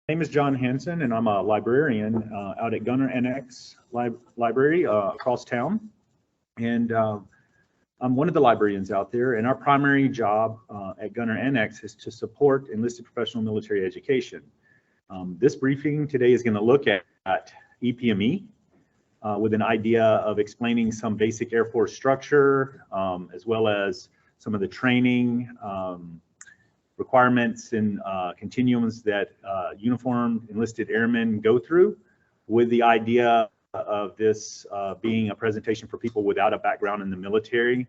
name is John Hansen, and I'm a librarian out at Gunner NX Library across town. And I'm one of the librarians out there, and our primary job at Gunner NX is to support enlisted professional military education. This briefing today is going to look at EPME with an idea of explaining some basic Air Force structure, as well as some of the training requirements and continuums that uniformed enlisted airmen go through, with the idea of this being a presentation for people without a background in the military,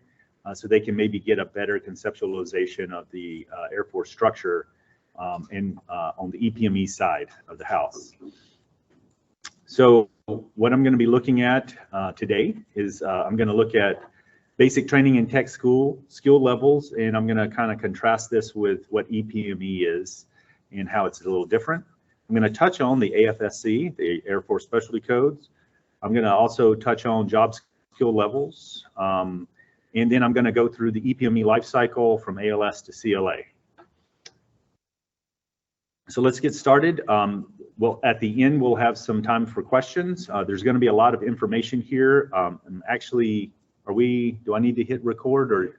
so they can maybe get a better conceptualization of the Air Force structure and on the EPME side of the house. So what I'm going to be looking at today is I'm going to look at basic training and tech school skill levels, and I'm going to kind of contrast this with what EPME is and how it's a little different. I'm going to touch on the AFSC, the Air Force Specialty Codes. I'm going to also touch on job skill levels, and then I'm going to go through the EPME life cycle from ALS to CLA. So let's get started. Well, at the end, we'll have some time for questions. There's going to be a lot of information here. Actually, do I need to hit record or?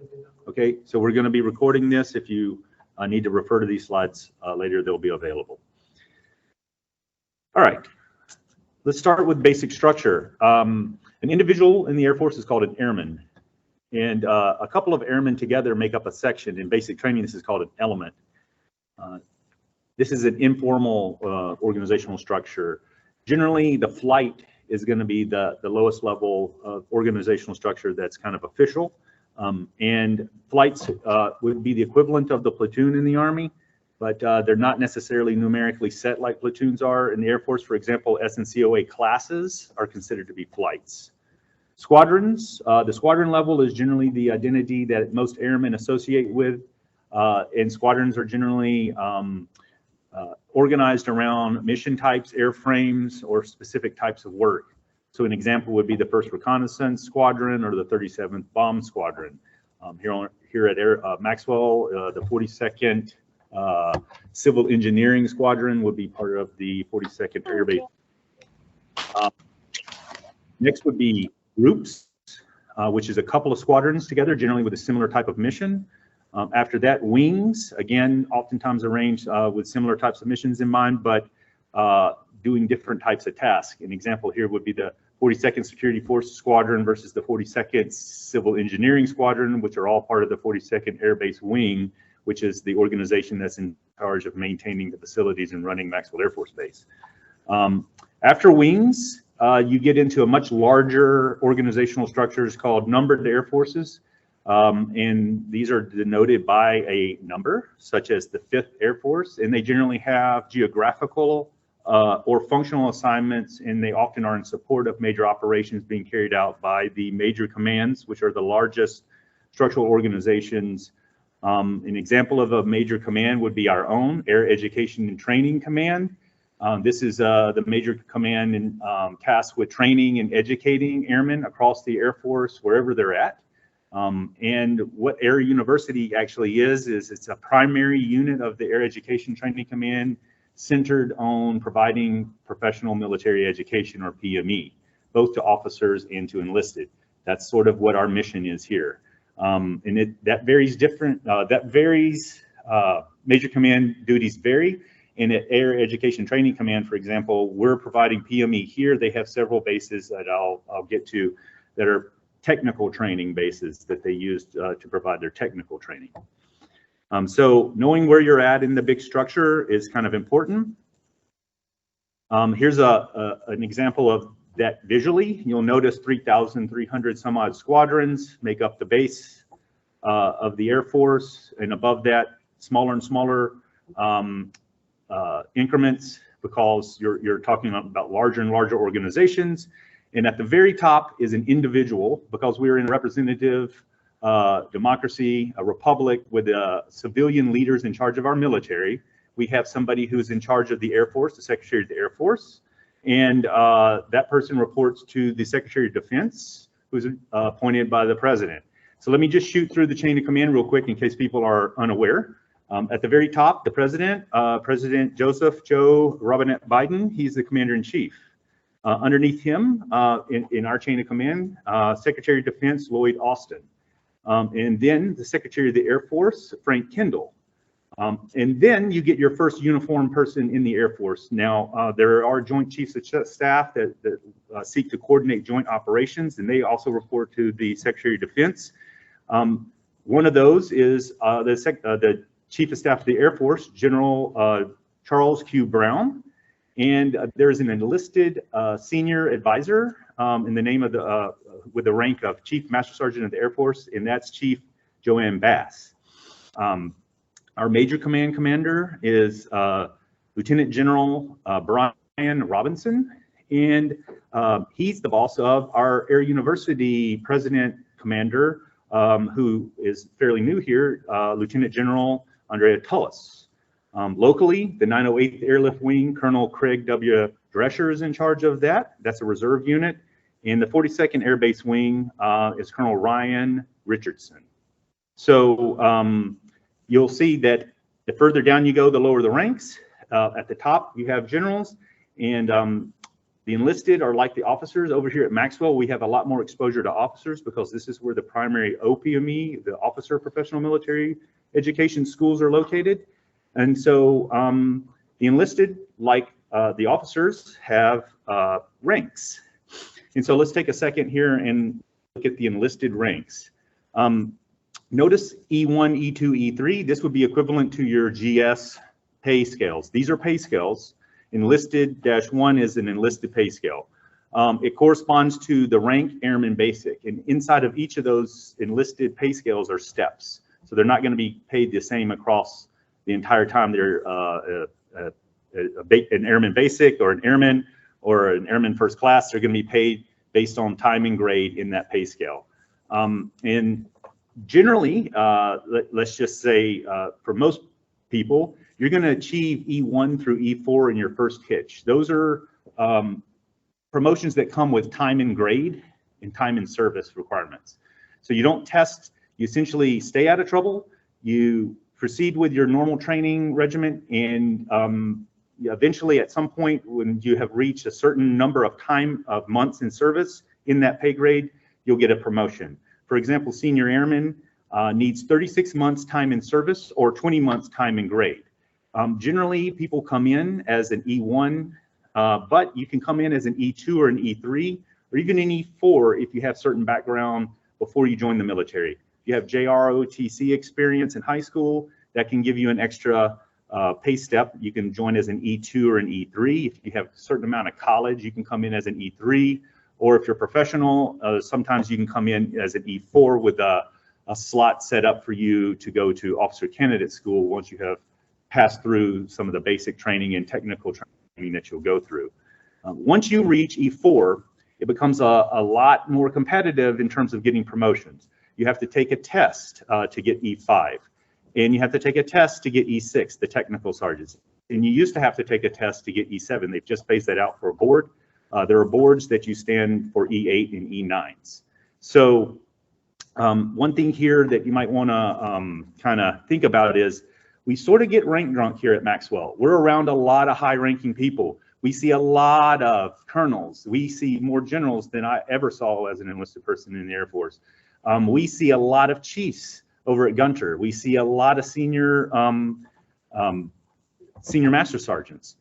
Okay, so we're going to be recording this. If you need to refer to these slides later, they'll be available. All right, let's start with basic structure. An individual in the Air Force is called an Airman, and a couple of airmen together make up a section. In basic training, this is called an element. This is an informal organizational structure. Generally, the flight is going to be the lowest level of organizational structure that's kind of official. And flights would be the equivalent of the platoon in the Army, but they're not necessarily numerically set like platoons are in the Air Force. For example, SNCOA classes are considered to be flights. Squadrons, the squadron level is generally the identity that most airmen associate with, and squadrons are generally organized around mission types, airframes, or specific types of work. So an example would be the 1st Reconnaissance Squadron or the 37th Bomb Squadron. Here at Maxwell, the 42nd Civil Engineering Squadron would be part of the 42nd Air Base. Next would be groups, which is a couple of squadrons together, generally with a similar type of mission. After that, wings, again, oftentimes arranged with similar types of missions in mind, but doing different types of tasks. An example here would be the 42nd Security Forces Squadron versus the 42nd Civil Engineering Squadron, which are all part of the 42nd Air Base Wing, which is the organization that's in charge of maintaining the facilities and running Maxwell Air Force Base. After wings, you get into a much larger organizational structures called numbered air forces. And these are denoted by a number, such as the 5th Air Force, and they generally have geographical or functional assignments, and they often are in support of major operations being carried out by the major commands, which are the largest structural organizations. An example of a major command would be our own Air Education and Training Command. This is the major command and tasked with training and educating airmen across the Air Force, wherever they're at. And what Air University actually is it's a primary unit of the Air Education Training Command centered on providing professional military education, or PME, both to officers and to enlisted. That's sort of what our mission is here. And that varies major command duties vary. And at Air Education Training Command, for example, we're providing PME here. They have several bases that I'll get to that are technical training bases that they use to provide their technical training. So knowing where you're at in the big structure is kind of important. Here's an example of that visually. You'll notice 3,300 some odd squadrons make up the base of the Air Force, and above that, smaller and smaller increments, because you're talking about larger and larger organizations. And at the very top is an individual, because we're in a representative democracy, a republic with civilian leaders in charge of our military. We have somebody who's in charge of the Air Force, the Secretary of the Air Force, and that person reports to the Secretary of Defense, who's appointed by the President. So let me just shoot through the chain of command real quick in case people are unaware. At the very top, the president, President Joseph Joe Robinette Biden, he's the commander-in-chief. Underneath him, in our chain of command, Secretary of Defense Lloyd Austin. And then the Secretary of the Air Force, Frank Kendall. And then you get your first uniformed person in the Air Force. Now, there are Joint Chiefs of Staff that seek to coordinate joint operations, and they also report to the Secretary of Defense. One of those is the Chief of Staff of the Air Force, General Charles Q. Brown. And there's an enlisted senior advisor in the name of with the rank of Chief Master Sergeant of the Air Force, and that's Chief Joanne Bass. Our major command commander is Lieutenant General Brian Robinson, and he's the boss of our Air University President Commander, who is fairly new here, Lieutenant General Andrea Tullis. Locally, the 908th Airlift Wing, Colonel Craig W. Drescher is in charge of that. That's a reserve unit. And the 42nd Air Base Wing is Colonel Ryan Richardson. So you'll see that the further down you go, the lower the ranks. At the top, you have generals, and the enlisted are like the officers. Over here at Maxwell, we have a lot more exposure to officers because this is where the primary OPME, the Officer Professional Military Education schools, are located. And so the enlisted, like the officers, have ranks. And so let's take a second here and look at the enlisted ranks. Notice E1, E2, E3. This would be equivalent to your GS pay scales. These are pay scales. Enlisted-1 is an enlisted pay scale. It corresponds to the rank Airman Basic. And inside of each of those enlisted pay scales are steps. So they're not going to be paid the same across the entire time they're an Airman Basic or an Airman First Class. They're going to be paid based on time and grade in that pay scale. And generally, let's just say for most people, you're going to achieve E1 through E4 in your first hitch. Those are promotions that come with time and grade and time and service requirements. So you don't test, you essentially stay out of trouble, you proceed with your normal training regimen, and eventually at some point when you have reached a certain number of months in service in that pay grade, you'll get a promotion. For example, senior airman needs 36 months time in service or 20 months time in grade. Generally, people come in as an E1, but you can come in as an E2 or an E3, or even an E4 if you have certain background before you join the military. If you have JROTC experience in high school, that can give you an extra pay step. You can join as an E2 or an E3. If you have a certain amount of college, you can come in as an E3. Or if you're professional, sometimes you can come in as an E4 with a slot set up for you to go to officer candidate school once you have passed through some of the basic training and technical training that you'll go through. Once you reach E4, it becomes a lot more competitive in terms of getting promotions. You have to take a test to get E5, and you have to take a test to get E6, the technical sergeants. And you used to have to take a test to get E7. They've just phased that out for a board. There are boards that you stand for E8 and E9s. So one thing here that you might want to kind of think about is we sort of get rank drunk here at Maxwell. We're around a lot of high-ranking people. We see a lot of colonels. We see more generals than I ever saw as an enlisted person in the Air Force. We see a lot of chiefs over at Gunter. We see a lot of senior master sergeants.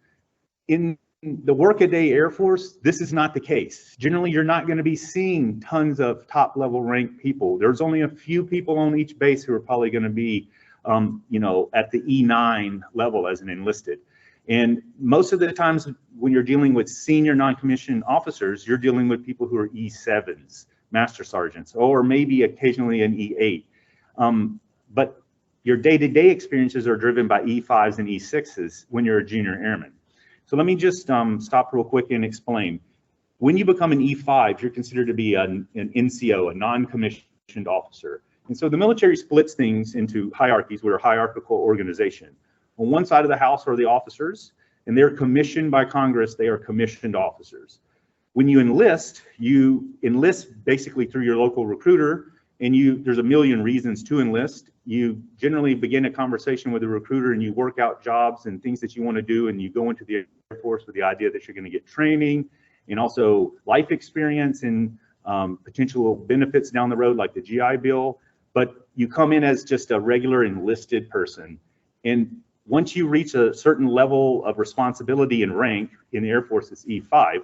In the workaday Air Force, this is not the case. Generally, you're not going to be seeing tons of top-level ranked people. There's only a few people on each base who are probably going to be, at the E9 level as an enlisted. And most of the times when you're dealing with senior non-commissioned officers, you're dealing with people who are E7s, master sergeants, or maybe occasionally an E8. But your day-to-day experiences are driven by E5s and E6s when you're a junior airman. So let me just stop real quick and explain. When you become an E5, you're considered to be an NCO, a non-commissioned officer. And so the military splits things into hierarchies. We're a hierarchical organization. On one side of the house are the officers, and they're commissioned by Congress. They are commissioned officers. When you enlist basically through your local recruiter. and there's a million reasons to enlist. You generally begin a conversation with a recruiter and you work out jobs and things that you want to do, and you go into the Air Force with the idea that you're going to get training and also life experience and potential benefits down the road like the GI Bill. But you come in as just a regular enlisted person. And once you reach a certain level of responsibility and rank in the Air Force, it's E5,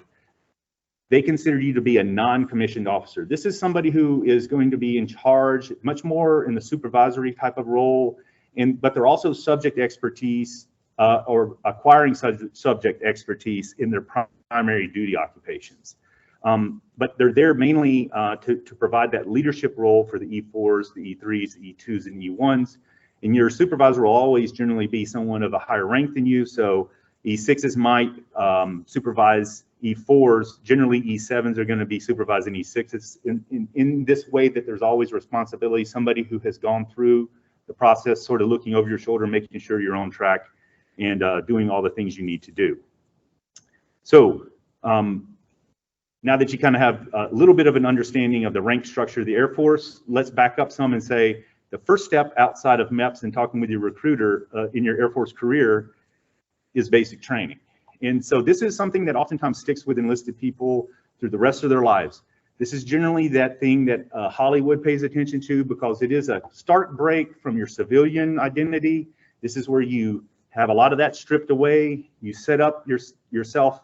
they consider you to be a non-commissioned officer. This is somebody who is going to be in charge, much more in the supervisory type of role, but they're also subject expertise or acquiring subject expertise in their primary duty occupations. But they're there mainly to provide that leadership role for the E4s, the E3s, the E2s, and E1s. And your supervisor will always generally be someone of a higher rank than you. So E6s might supervise E4s. Generally, E7s are going to be supervising E6s in this way that there's always responsibility, somebody who has gone through the process, sort of looking over your shoulder, making sure you're on track and doing all the things you need to do. So now that you kind of have a little bit of an understanding of the rank structure of the Air Force, let's back up some and say the first step outside of MEPS and talking with your recruiter in your Air Force career is basic training. And so this is something that oftentimes sticks with enlisted people through the rest of their lives. This is generally that thing that Hollywood pays attention to because it is a stark break from your civilian identity. This is where you have a lot of that stripped away. You set up yourself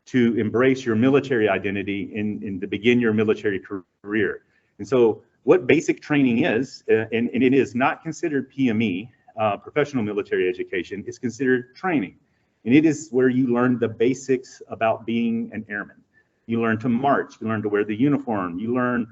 to embrace your military identity and to begin your military career. And so what basic training is, and it is not considered PME, professional military education, it's considered training. And it is where you learn the basics about being an airman. You learn to march, you learn to wear the uniform, you learn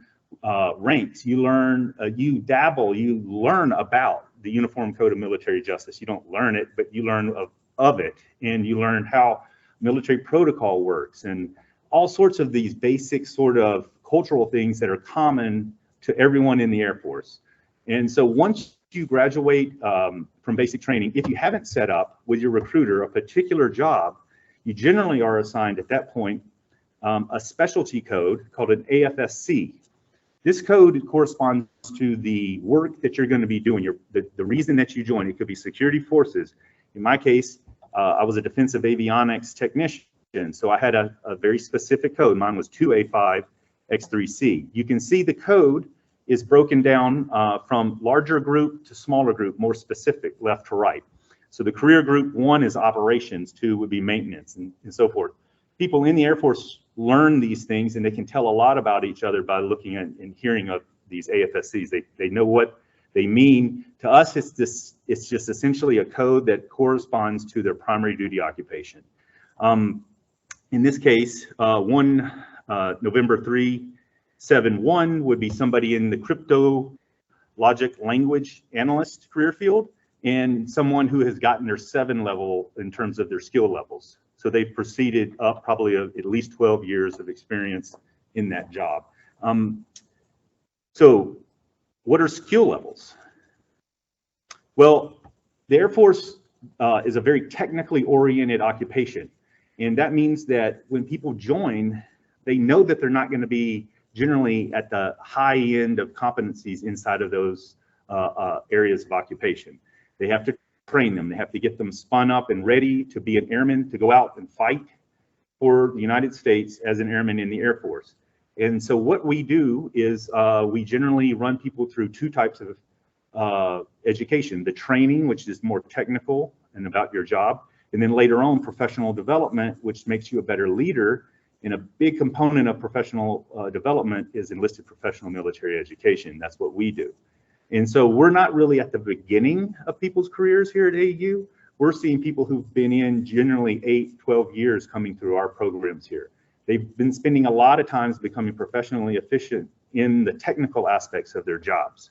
ranks, you learn, you dabble, you learn about the Uniform Code of Military Justice. You don't learn it, but you learn of it, and you learn how military protocol works and all sorts of these basic sort of cultural things that are common to everyone in the Air Force. And so once you graduate from basic training, if you haven't set up with your recruiter a particular job, you generally are assigned at that point a specialty code called an AFSC. This code corresponds to the work that you're going to be doing, the reason that you join. It could be security forces. In my case, I was a defensive avionics technician, so I had a very specific code. Mine was 2A5 X3C. You can see the code is broken down from larger group to smaller group, more specific, left to right. So the career group 1 is operations, 2 would be maintenance, and so forth. People in the Air Force learn these things, and they can tell a lot about each other by looking at and hearing of these AFSCs. They know what they mean. To us, it's just essentially a code that corresponds to their primary duty occupation. In this case, November 371 would be somebody in the crypto logic language analyst career field, and someone who has gotten their 7 level in terms of their skill levels. So they've proceeded up probably at least 12 years of experience in that job. So what are skill levels? Well, the Air Force is a very technically oriented occupation. And that means that when people join, they know that they're not going to be generally at the high end of competencies inside of those areas of occupation. They have to train them. They have to get them spun up and ready to be an airman, to go out and fight for the United States as an airman in the Air Force. And so what we do is we generally run people through 2 types of education: the training, which is more technical and about your job, and then later on professional development, which makes you a better leader. And a big component of professional development is enlisted professional military education. That's what we do. And so we're not really at the beginning of people's careers here at AU. We're seeing people who've been in generally 8, 12 years coming through our programs here. They've been spending a lot of times becoming professionally efficient in the technical aspects of their jobs.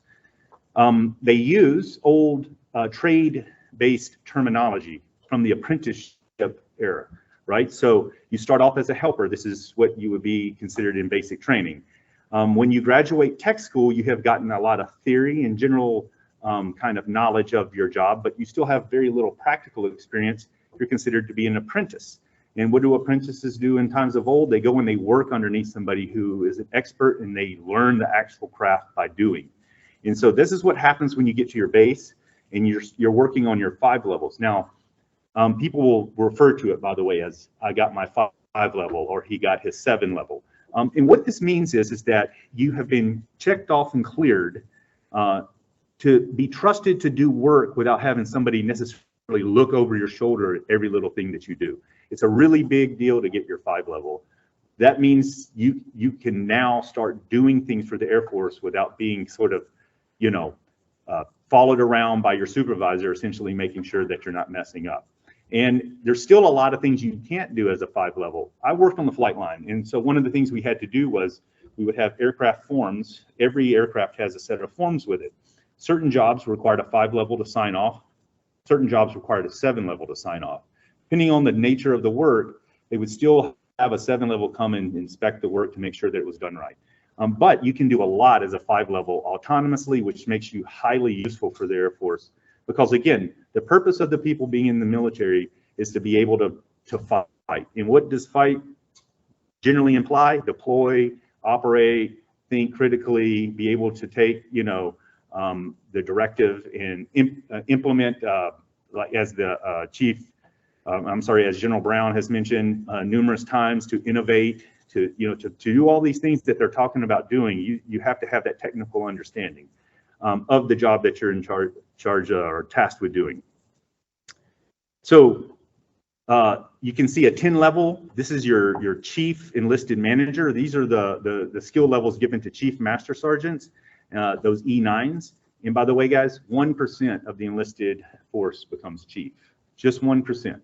They use old trade-based terminology from the apprenticeship era, right? So you start off as a helper. This is what you would be considered in basic training. When you graduate tech school, you have gotten a lot of theory and general kind of knowledge of your job, but you still have very little practical experience. You're considered to be an apprentice. And what do apprentices do in times of old? They go and they work underneath somebody who is an expert, and they learn the actual craft by doing. And so this is what happens when you get to your base and you're working on your 5 levels. Now, people will refer to it, by the way, as I got my 5 level, or he got his 7 level. And what this means is that you have been checked off and cleared to be trusted to do work without having somebody necessarily look over your shoulder at every little thing that you do. It's a really big deal to get your 5 level. That means you can now start doing things for the Air Force without being sort of, you know, followed around by your supervisor, essentially making sure that you're not messing up. And there's still a lot of things you can't do as a 5 level. I worked on the flight line, and so one of the things we had to do was we would have aircraft forms. Every aircraft has a set of forms with it. Certain jobs required a 5 level to sign off. Certain jobs required a 7 level to sign off. Depending on the nature of the work, they would still have a 7 level come and inspect the work to make sure that it was done right. But you can do a lot as a 5 level autonomously, which makes you highly useful for the Air Force. Because again, the purpose of the people being in the military is to be able to fight. And what does fight generally imply? Deploy, operate, think critically, be able to take, you know, the directive and implement, like as the as General Brown has mentioned numerous times, to innovate, to do all these things that they're talking about doing. You have to have that technical understanding of the job that you're in charge or tasked with doing. So you can see a 10 level. This is your chief enlisted manager. These are the skill levels given to chief master sergeants, those E9s. And by the way, guys, 1% of the enlisted force becomes chief, just 1%.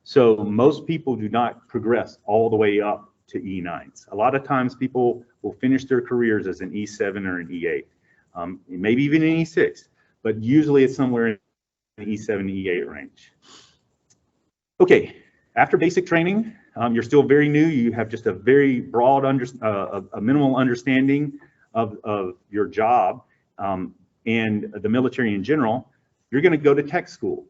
So most people do not progress all the way up to E9s. A lot of times people will finish their careers as an E7 or an E8, maybe even an E6, but usually it's somewhere in the E7, E8 range. Okay, after basic training, you're still very new. You have just a very broad, a minimal understanding of your job and the military in general. You're going to go to tech school.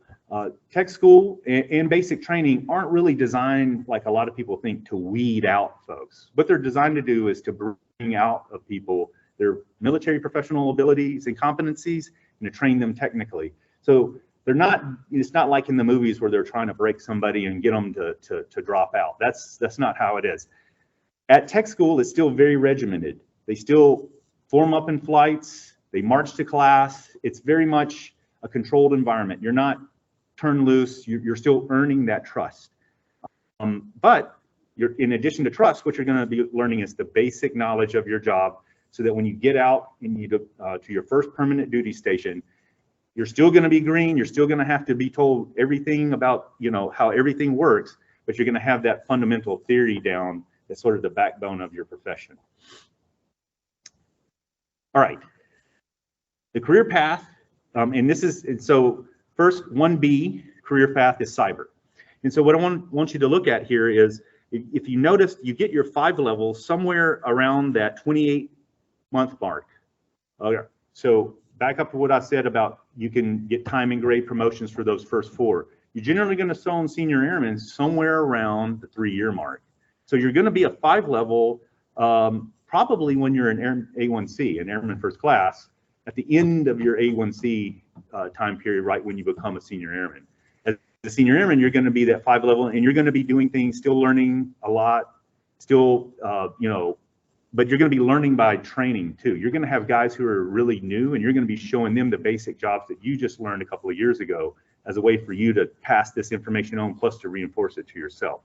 Tech school and basic training aren't really designed, like a lot of people think, to weed out folks. What they're designed to do is to bring out of people their military professional abilities and competencies and to train them technically. So they're not, it's not like in the movies where they're trying to break somebody and get them to drop out. That's not how it is. At tech school, it's still very regimented. They still form up in flights. They march to class. It's very much a controlled environment. You're not turned loose. You're still earning that trust. But you're, in addition to trust, what you're going to be learning is the basic knowledge of your job, so that when you get out and you to your first permanent duty station, you're still going to be green. You're still going to have to be told everything about, you know, how everything works, but you're going to have that fundamental theory down. That's sort of the backbone of your profession. All right. The career path, and this is, and so first 1B career path is cyber. And so what I want you to look at here is, if you notice, you get your 5 levels somewhere around that 28-month mark. Okay. So back up to what I said about you can get time and grade promotions for those first 4. You're generally going to zone senior airmen somewhere around the 3-year mark. So you're going to be a 5 level probably when you're an A1C, an Airman First Class, at the end of your A1C time period, right when you become a senior airman. As a senior airman, you're going to be that 5 level, and you're going to be doing things, still learning a lot, still, you know, but you're going to be learning by training too. You're going to have guys who are really new, and you're going to be showing them the basic jobs that you just learned a couple of years ago as a way for you to pass this information on, plus to reinforce it to yourself.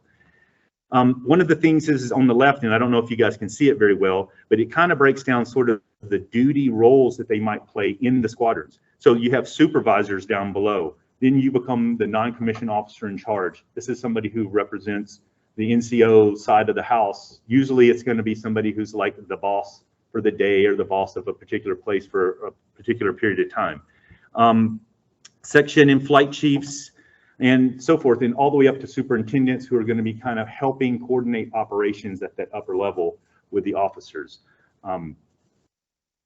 One of the things is on the left, and I don't know if you guys can see it very well, but it kind of breaks down sort of the duty roles that they might play in the squadrons. So you have supervisors down below. Then you become the non-commissioned officer in charge. This is somebody who represents the NCO side of the house. Usually it's going to be somebody who's like the boss for the day or the boss of a particular place for a particular period of time. Section and flight chiefs and so forth, and all the way up to superintendents who are going to be kind of helping coordinate operations at that upper level with the officers.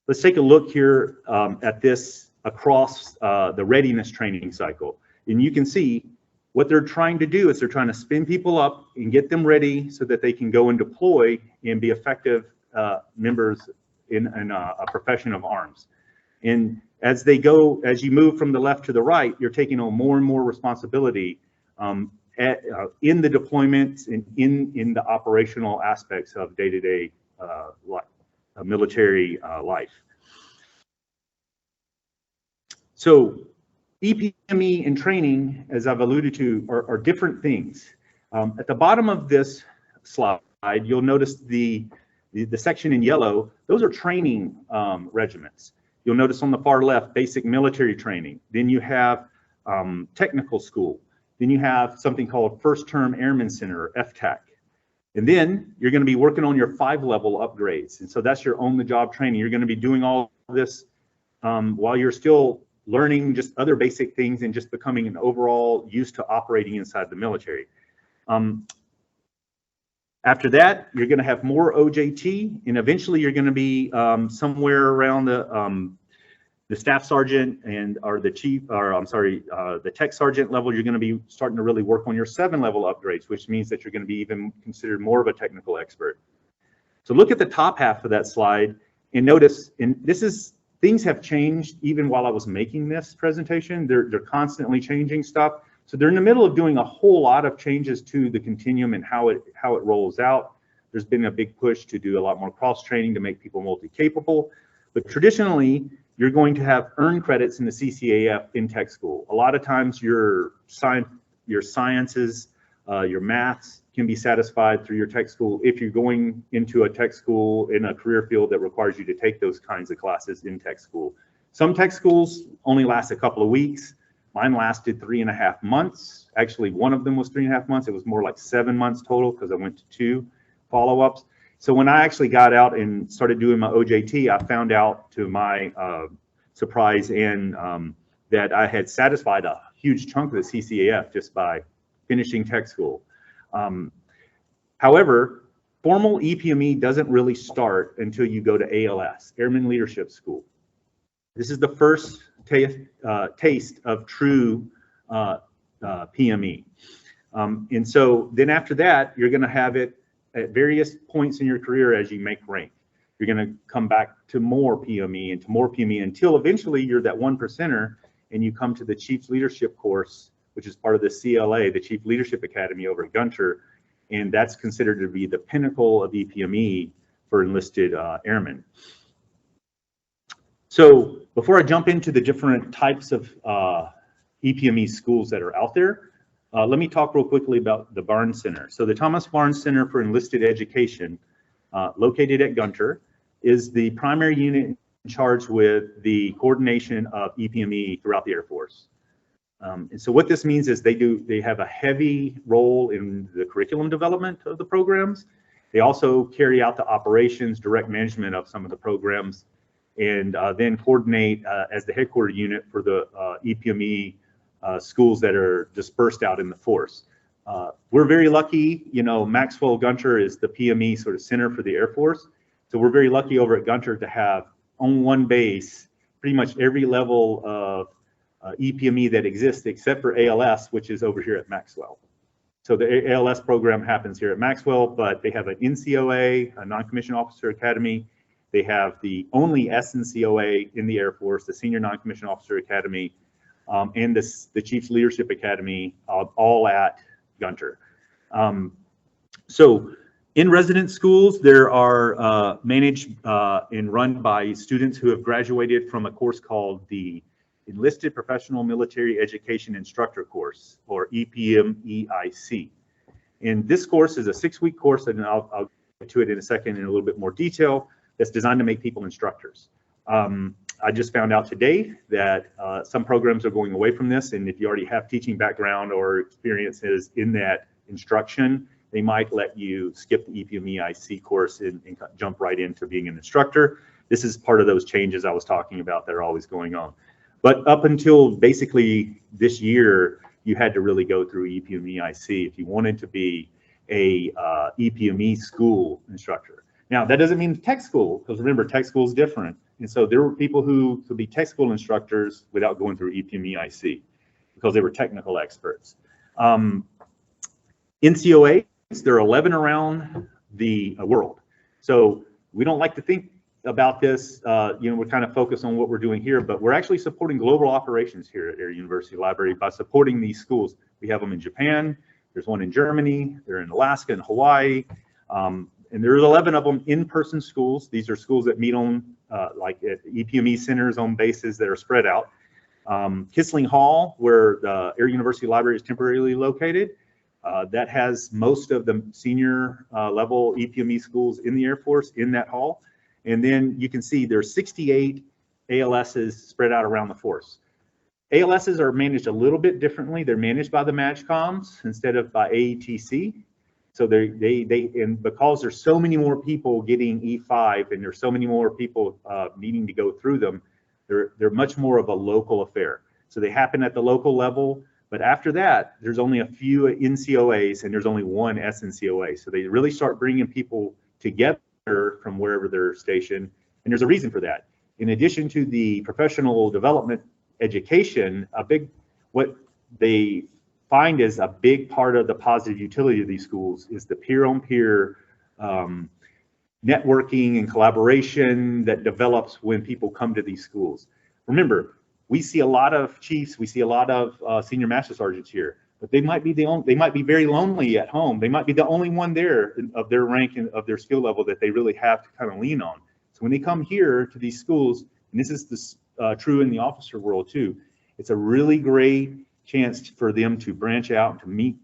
Let's take a look here at this across the readiness training cycle. And you can see what they're trying to do is they're trying to spin people up and get them ready so that they can go and deploy and be effective members in a profession of arms. And as you move from the left to the right, you're taking on more and more responsibility in the deployments and in the operational aspects of day-to-day military life. So EPME and training, as I've alluded to, are different things. At the bottom of this slide, you'll notice the section in yellow. Those are training regiments. You'll notice on the far left, basic military training. Then you have technical school. Then you have something called First Term Airman Center, or FTAC. And then you're going to be working on your 5-level upgrades. And so that's your on-the-job training. You're going to be doing all of this while you're still learning just other basic things and just becoming an overall used to operating inside the military. After that, you're going to have more OJT, and eventually you're going to be somewhere around the staff sergeant or the chief, or I'm sorry, the tech sergeant level. You're going to be starting to really work on your 7-level upgrades, which means that you're going to be even considered more of a technical expert. So look at the top half of that slide and notice, and things have changed even while I was making this presentation. They're constantly changing stuff. So they're in the middle of doing a whole lot of changes to the continuum and how it rolls out. There's been a big push to do a lot more cross training to make people multi-capable. But traditionally, you're going to have earned credits in the CCAF in tech school. A lot of times your sciences, your maths can be satisfied through your tech school if you're going into a tech school in a career field that requires you to take those kinds of classes in tech school. Some tech schools only last a couple of weeks. Mine lasted 3.5 months. Actually, one of them was 3.5 months. It was more like 7 months total because I went to 2 follow-ups. So when I actually got out and started doing my OJT, I found out to my surprise and that I had satisfied a huge chunk of the CCAF just by finishing tech school. However, formal EPME doesn't really start until you go to ALS, Airman Leadership School. This is the first taste of true PME. And so then after that, you're going to have it at various points in your career as you make rank. You're going to come back to more PME and to more PME until eventually you're that 1%er and you come to the Chiefs Leadership course, which is part of the CLA, the Chief Leadership Academy over at Gunter. And that's considered to be the pinnacle of EPME for enlisted airmen. So before I jump into the different types of EPME schools that are out there, let me talk real quickly about the Barnes Center. So the Thomas Barnes Center for Enlisted Education, located at Gunter, is the primary unit in charge with the coordination of EPME throughout the Air Force. And so what this means is they have a heavy role in the curriculum development of the programs. They also carry out the operations, direct management of some of the programs, and then coordinate as the headquarter unit for the EPME schools that are dispersed out in the force. We're very lucky, you know, Maxwell Gunter is the PME sort of center for the Air Force. So we're very lucky over at Gunter to have on one base pretty much every level of EPME that exists except for ALS, which is over here at Maxwell. So the ALS program happens here at Maxwell, but they have an NCOA, a Non-Commissioned Officer Academy. They have the only SNCOA in the Air Force, the Senior Non-Commissioned Officer Academy, and the Chiefs Leadership Academy, all at Gunter. So in resident schools, there are managed and run by students who have graduated from a course called the Enlisted Professional Military Education Instructor course, or EPMEIC. And this course is a 6-week course, and I'll get to it in a second in a little bit more detail, that's designed to make people instructors. I just found out today that some programs are going away from this, and if you already have teaching background or experiences in that instruction, they might let you skip the EPMEIC course and jump right into being an instructor. This is part of those changes I was talking about that are always going on. But up until basically this year, you had to really go through EPMEIC if you wanted to be a EPME school instructor. Now, that doesn't mean tech school, because remember, tech school is different. And so there were people who could be tech school instructors without going through EPMEIC because they were technical experts. NCOAs, there are 11 around the world. So we don't like to think about this, we're kind of focused on what we're doing here, but we're actually supporting global operations here at Air University Library by supporting these schools. We have them in Japan, there's one in Germany, they're in Alaska and Hawaii, and there's 11 of them in-person schools. These are schools that meet on like at EPME centers on bases that are spread out. Kissling Hall, where the Air University Library is temporarily located, that has most of the senior level EPME schools in the Air Force in that hall. And then you can see there's 68 ALSs spread out around the force. ALSs are managed a little bit differently. They're managed by the MAGCOMs instead of by AETC. So and because there's so many more people getting E5 and there's so many more people needing to go through them, they're much more of a local affair. So they happen at the local level, but after that, there's only a few NCOAs and there's only one SNCOA. So they really start bringing people together from wherever they're stationed, and there's a reason for that. In addition to the professional development education, what they find is a big part of the positive utility of these schools is the peer-on-peer networking and collaboration that develops when people come to these schools. Remember, we see a lot of chiefs, we see a lot of senior master sergeants here, but they might be very lonely at home. They might be the only one there of their rank and of their skill level that they really have to kind of lean on. So when they come here to these schools, and this is true in the officer world too, it's a really great chance for them to branch out, to meet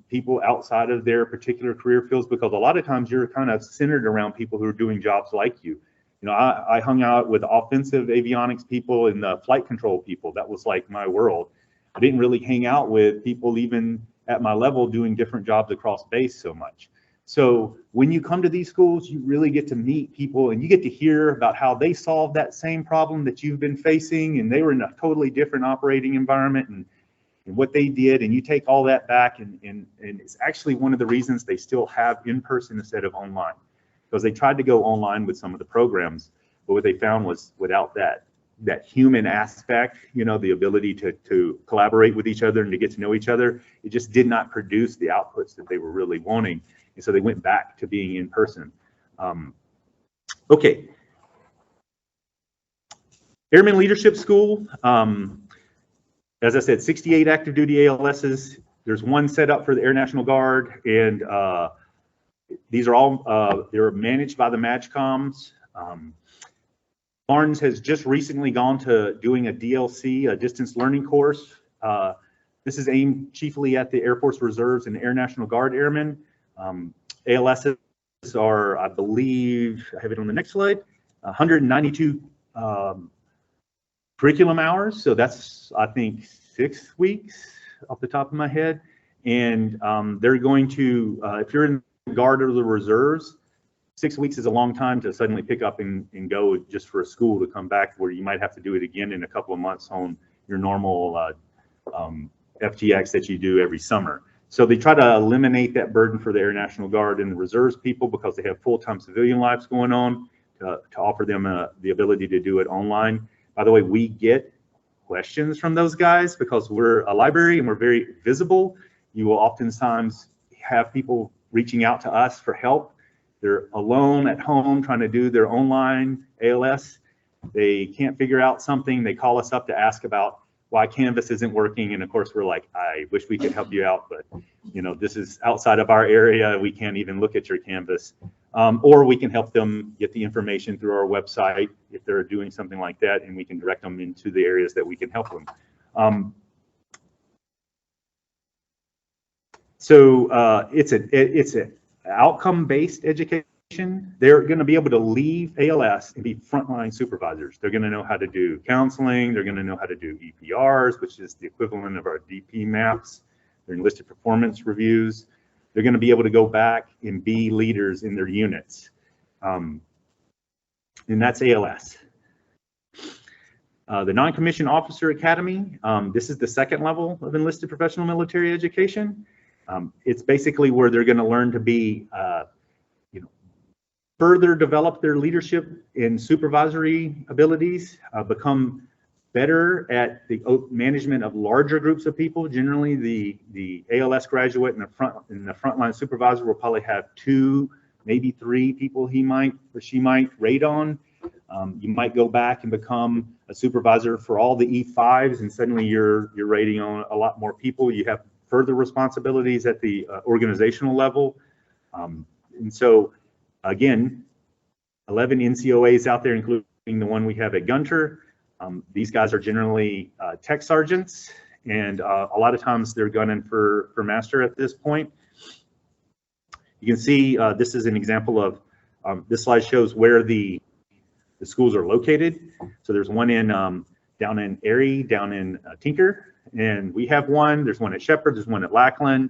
people outside of their particular career fields, because a lot of times you're kind of centered around people who are doing jobs like you. You know, I hung out with offensive avionics people and the flight control people. That was like my world. I didn't really hang out with people even at my level doing different jobs across base so much. So when you come to these schools, you really get to meet people and you get to hear about how they solved that same problem that you've been facing, and they were in a totally different operating environment and what they did, and you take all that back, and it's actually one of the reasons they still have in-person instead of online, because they tried to go online with some of the programs, but what they found was without that human aspect, the ability to collaborate with each other and to get to know each other, it just did not produce the outputs that they were really wanting. And so they went back to being in person. Okay. Airman Leadership School, as I said, 68 active duty ALSs. There's one set up for the Air National Guard, and these are all, they're managed by the MAGCOMs. Barnes has just recently gone to doing a DLC, a distance learning course. This is aimed chiefly at the Air Force Reserves and Air National Guard Airmen. ALSs are, I believe, I have it on the next slide, 192 curriculum hours. So that's, I think, 6 weeks off the top of my head. And they're going to, if you're in the Guard or the Reserves, 6 weeks is a long time to suddenly pick up and go just for a school to come back, where you might have to do it again in a couple of months on your normal FTX that you do every summer. So they try to eliminate that burden for the Air National Guard and the Reserves people, because they have full-time civilian lives going on, to offer them the ability to do it online. By the way, we get questions from those guys because we're a library and we're very visible. You will oftentimes have people reaching out to us for help. They're alone at home trying to do their online ALS. They can't figure out something. They call us up to ask about why Canvas isn't working. And of course, we're like, I wish we could help you out, but this is outside of our area. We can't even look at your Canvas. Or we can help them get the information through our website if they're doing something like that, and we can direct them into the areas that we can help them. So it's an outcome-based education. They're going to be able to leave ALS and be frontline supervisors. They're going to know how to do counseling. They're going to know how to do EPRs, which is the equivalent of our DP maps. Their enlisted performance reviews. They're going to be able to go back and be leaders in their units. And that's ALS. The Non-Commissioned Officer Academy, this is the second level of enlisted professional military education. It's basically where they're going to learn to be, further develop their leadership and supervisory abilities, become better at the management of larger groups of people. Generally, the ALS graduate and the frontline supervisor will probably have 2, maybe 3 people he might or she might rate on. You might go back and become a supervisor for all the E5s, and suddenly you're rating on a lot more people. You have further responsibilities at the organizational level. And so, again, 11 NCOAs out there, including the one we have at Gunter. These guys are generally tech sergeants, and a lot of times they're gunning for master at this point. You can see this is an example of, this slide shows where the schools are located. So there's one in down in Erie, down in Tinker, and we have one. There's one at Shepherd, there's one at Lackland.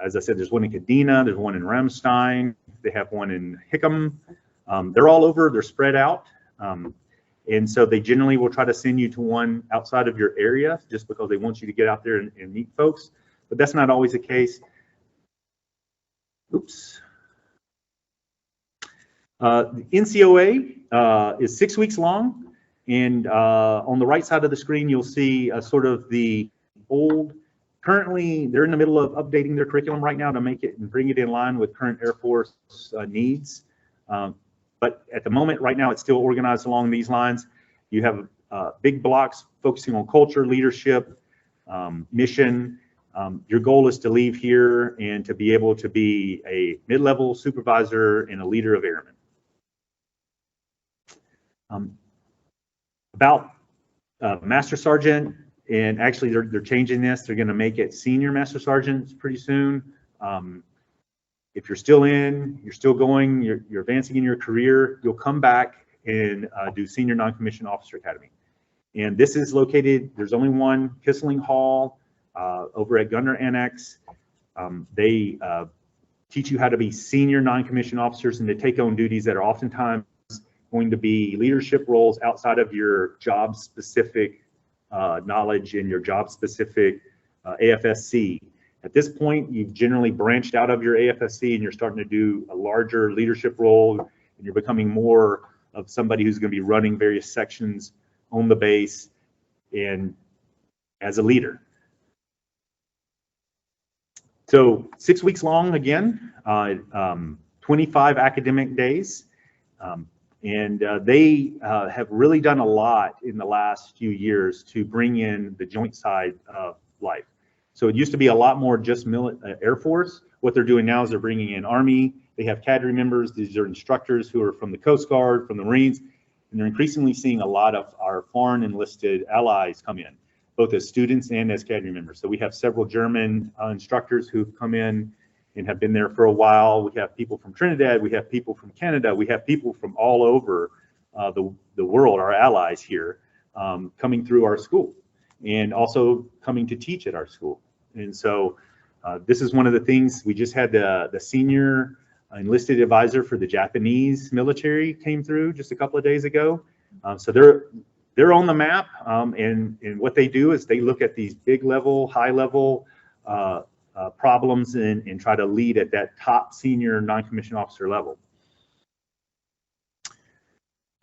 As I said, there's one in Kadena, there's one in Ramstein, they have one in Hickam. They're all over, they're spread out. And so they generally will try to send you to one outside of your area just because they want you to get out there and meet folks. But that's not always the case. Oops. The NCOA is 6 weeks long. And on the right side of the screen, you'll see sort of the old, currently they're in the middle of updating their curriculum right now to make it and bring it in line with current Air Force needs. But at the moment, right now, it's still organized along these lines. You have big blocks focusing on culture, leadership, mission. Your goal is to leave here and to be able to be a mid-level supervisor and a leader of airmen. About Master Sergeant, and actually they're changing this. They're going to make it Senior Master Sergeants pretty soon. If you're still in, you're still going, you're advancing in your career, you'll come back and do Senior Non-Commissioned Officer Academy. And this is located, there's only one, Kissling Hall, over at Gunner Annex. They teach you how to be senior non-commissioned officers and to take on duties that are oftentimes going to be leadership roles outside of your job-specific knowledge and your job-specific AFSC. At this point, you've generally branched out of your AFSC and you're starting to do a larger leadership role, and you're becoming more of somebody who's going to be running various sections on the base and as a leader. So 6 weeks long again, 25 academic days. And they have really done a lot in the last few years to bring in the joint side of life. So it used to be a lot more just Air Force. What they're doing now is they're bringing in Army. They have cadre members. These are instructors who are from the Coast Guard, from the Marines, and they're increasingly seeing a lot of our foreign enlisted allies come in, both as students and as cadre members. So we have several German instructors who've come in and have been there for a while. We have people from Trinidad. We have people from Canada. We have people from all over the world, our allies here, coming through our school and also coming to teach at our school. And so this is one of the things, we just had the senior enlisted advisor for the Japanese military came through just a couple of days ago. So they're on the map, and what they do is they look at these big level, high level problems and try to lead at that top senior non-commissioned officer level.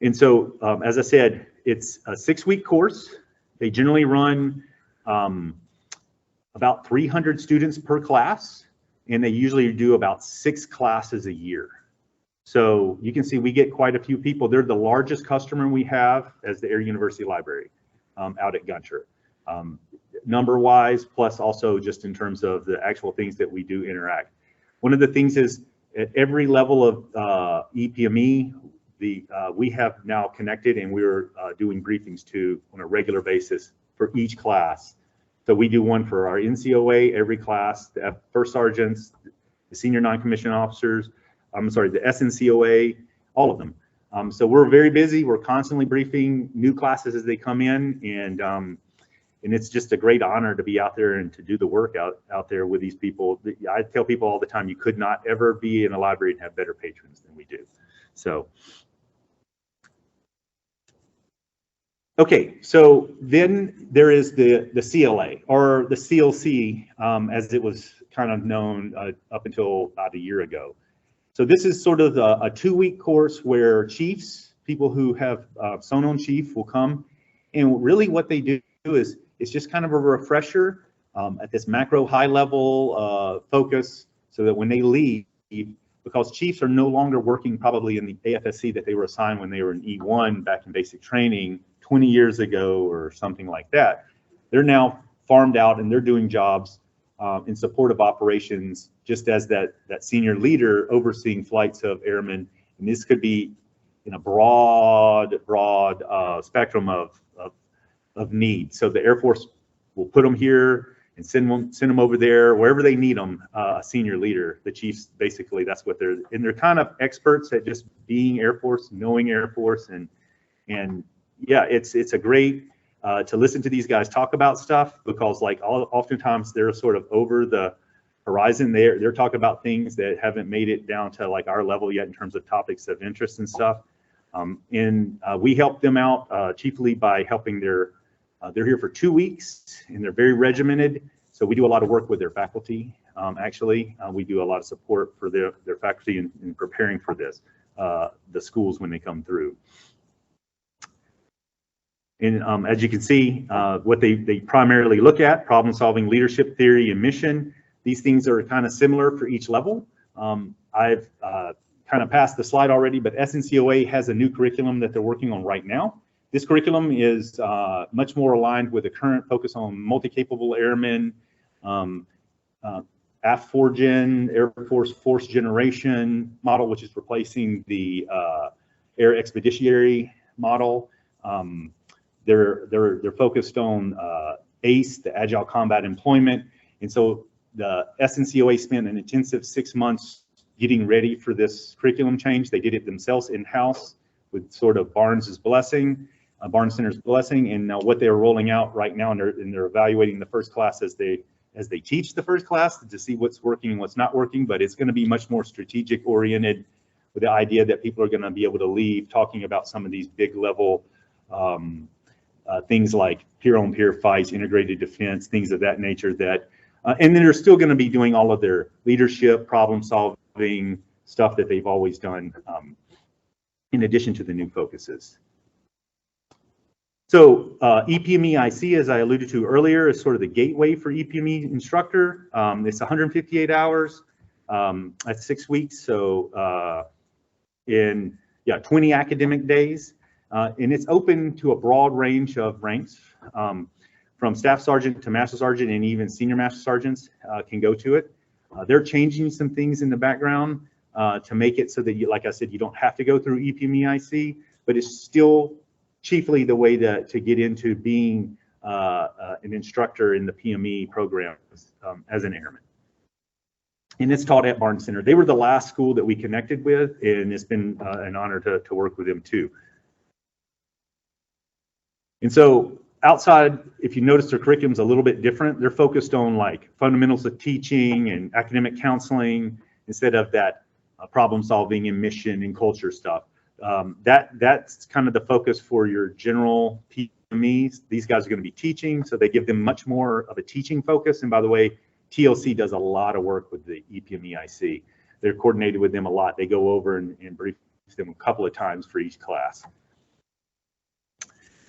And so, as I said, it's a 6-week course. They generally run about 300 students per class, and they usually do about 6 classes a year. So you can see we get quite a few people. They're the largest customer we have as the Air University Library out at Gunter, number-wise, plus also just in terms of the actual things that we do interact. One of the things is at every level of EPME, we have now connected, and we're doing briefings to on a regular basis for each class. So we do one for our NCOA, every class, the first sergeants, the senior non-commissioned officers, the SNCOA, all of them. So we're very busy. We're constantly briefing new classes as they come in, and it's just a great honor to be out there and to do the work out there with these people. I tell people all the time, you could not ever be in a library and have better patrons than we do. So, okay, so then there is the CLA, or the CLC, as it was kind of known up until about a year ago. So this is sort of a 2-week course where chiefs, people who have sewn on chief, will come And really what they do is it's just kind of a refresher at this macro high level focus, so that when they leave, because chiefs are no longer working probably in the AFSC that they were assigned when they were in E1 back in basic training 20 years ago or something like that. They're now farmed out and they're doing jobs in support of operations, just as that senior leader overseeing flights of airmen. And this could be in a broad spectrum of need. So the Air Force will put them here and send them over there wherever they need them. A senior leader, the chiefs, basically that's what they're kind of experts at just being Air Force, knowing Air Force, and yeah, it's a great to listen to these guys talk about stuff, because like oftentimes they're sort of over the horizon. They're talking about things that haven't made it down to like our level yet in terms of topics of interest and stuff. And we help them out chiefly by helping they're here for 2 weeks and they're very regimented. So we do a lot of work with their faculty. Actually, we do a lot of support for their faculty in preparing for this, the schools when they come through. And as you can see, what they primarily look at, problem solving, leadership theory, and mission. These things are kind of similar for each level. I've kind of passed the slide already, but SNCOA has a new curriculum that they're working on right now. This curriculum is much more aligned with the current focus on multi-capable airmen, AF4Gen, Air Force Force Generation model, which is replacing the Air Expeditionary model. They're focused on ACE, the Agile Combat Employment. And so the SNCOA spent an intensive 6 months getting ready for this curriculum change. They did it themselves in-house with sort of Barnes' blessing, Barnes Center's blessing. And now what they're rolling out right now, and they're evaluating the first class as they teach the first class to see what's working and what's not working. But it's going to be much more strategic oriented, with the idea that people are going to be able to leave talking about some of these big level things like peer-on-peer fights, integrated defense, things of that nature. That and then they're still going to be doing all of their leadership, problem-solving stuff that they've always done, in addition to the new focuses. So EPME IC, as I alluded to earlier, is sort of the gateway for EPME instructor. It's 158 hours at 6 weeks, so in 20 academic days. And it's open to a broad range of ranks, from staff sergeant to master sergeant, and even senior master sergeants can go to it. They're changing some things in the background to make it so that, like I said, you don't have to go through EPME IC, but it's still chiefly the way to get into being an instructor in the PME program as an airman. And it's taught at Barnes Center. They were the last school that we connected with, and it's been an honor to work with them too. And so outside, if you notice, their curriculum's a little bit different. They're focused on like fundamentals of teaching and academic counseling instead of that problem solving and mission and culture stuff. That's kind of the focus for your general PMEs. These guys are going to be teaching, so they give them much more of a teaching focus. And by the way, TLC does a lot of work with the EPME IC. They're coordinated with them a lot. They go over and brief them a couple of times for each class.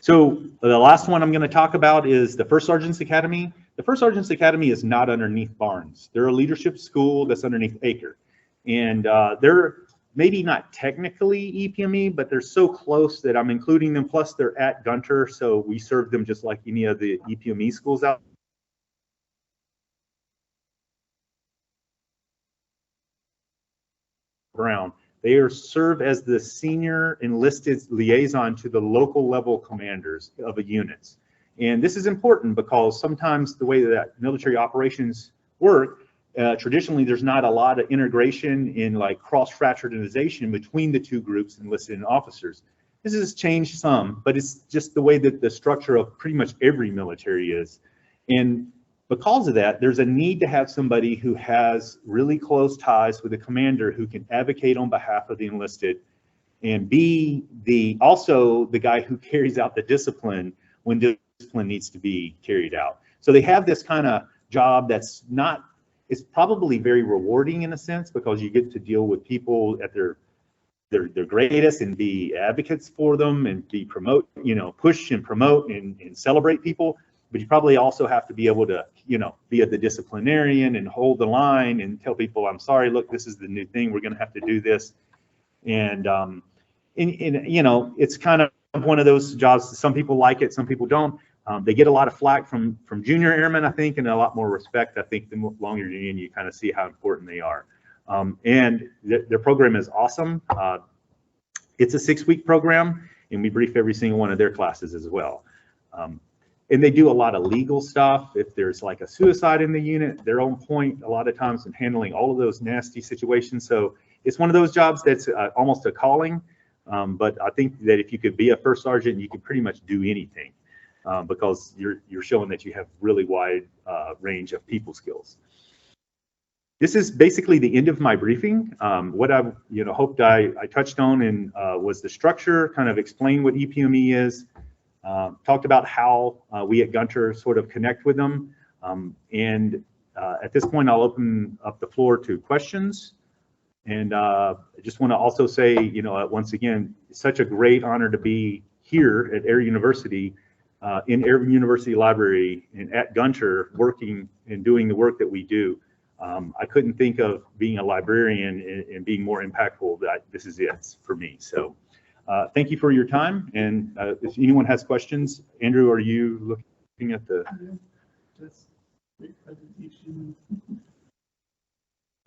So the last one I'm going to talk about is the First Sergeants Academy. The First Sergeants Academy is not underneath Barnes. They're a leadership school that's underneath Acre. And they're maybe not technically EPME, but they're so close that I'm including them. Plus they're at Gunter, so we serve them just like any of the EPME schools out around. They are served as the senior enlisted liaison to the local level commanders of the units. And this is important because sometimes the way that military operations work, traditionally there's not a lot of integration in like cross-fraternization between the two groups, enlisted and officers. This has changed some, but it's just the way that the structure of pretty much every military is. And because of that, there's a need to have somebody who has really close ties with a commander who can advocate on behalf of the enlisted and be also the guy who carries out the discipline when discipline needs to be carried out. So they have this kind of job that's not, it's probably very rewarding in a sense because you get to deal with people at their their greatest and be advocates for them and be push and promote and celebrate people. But you probably also have to be able to, be the disciplinarian and hold the line and tell people, I'm sorry, look, this is the new thing. We're going to have to do this. And it's kind of one of those jobs. Some people like it, some people don't. They get a lot of flack from junior airmen, I think, and a lot more respect. I think the longer you're in, you kind of see how important they are. And their program is awesome. It's a 6-week program, and we brief every single one of their classes as well. And they do a lot of legal stuff. If there's like a suicide in the unit, they're on point a lot of times in handling all of those nasty situations. So it's one of those jobs that's almost a calling. But I think that if you could be a first sergeant, you can pretty much do anything because you're showing that you have really wide range of people skills. This is basically the end of my briefing. What I hoped I touched on and was the structure, kind of explain what EPME is, talked about how we at Gunter sort of connect with them. And at this point, I'll open up the floor to questions. And I just want to also say, once again, it's such a great honor to be here at Air University, in Air University Library and at Gunter, working and doing the work that we do. I couldn't think of being a librarian and being more impactful. That this is it for me. So thank you for your time. And if anyone has questions, Andrew, are you looking at the great presentation?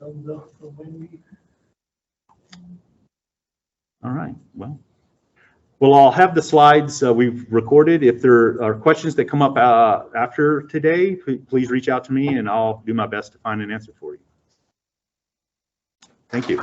Thumbs up for Wendy. All right. Well, I'll have the slides we've recorded. If there are questions that come up after today, please reach out to me and I'll do my best to find an answer for you. Thank you.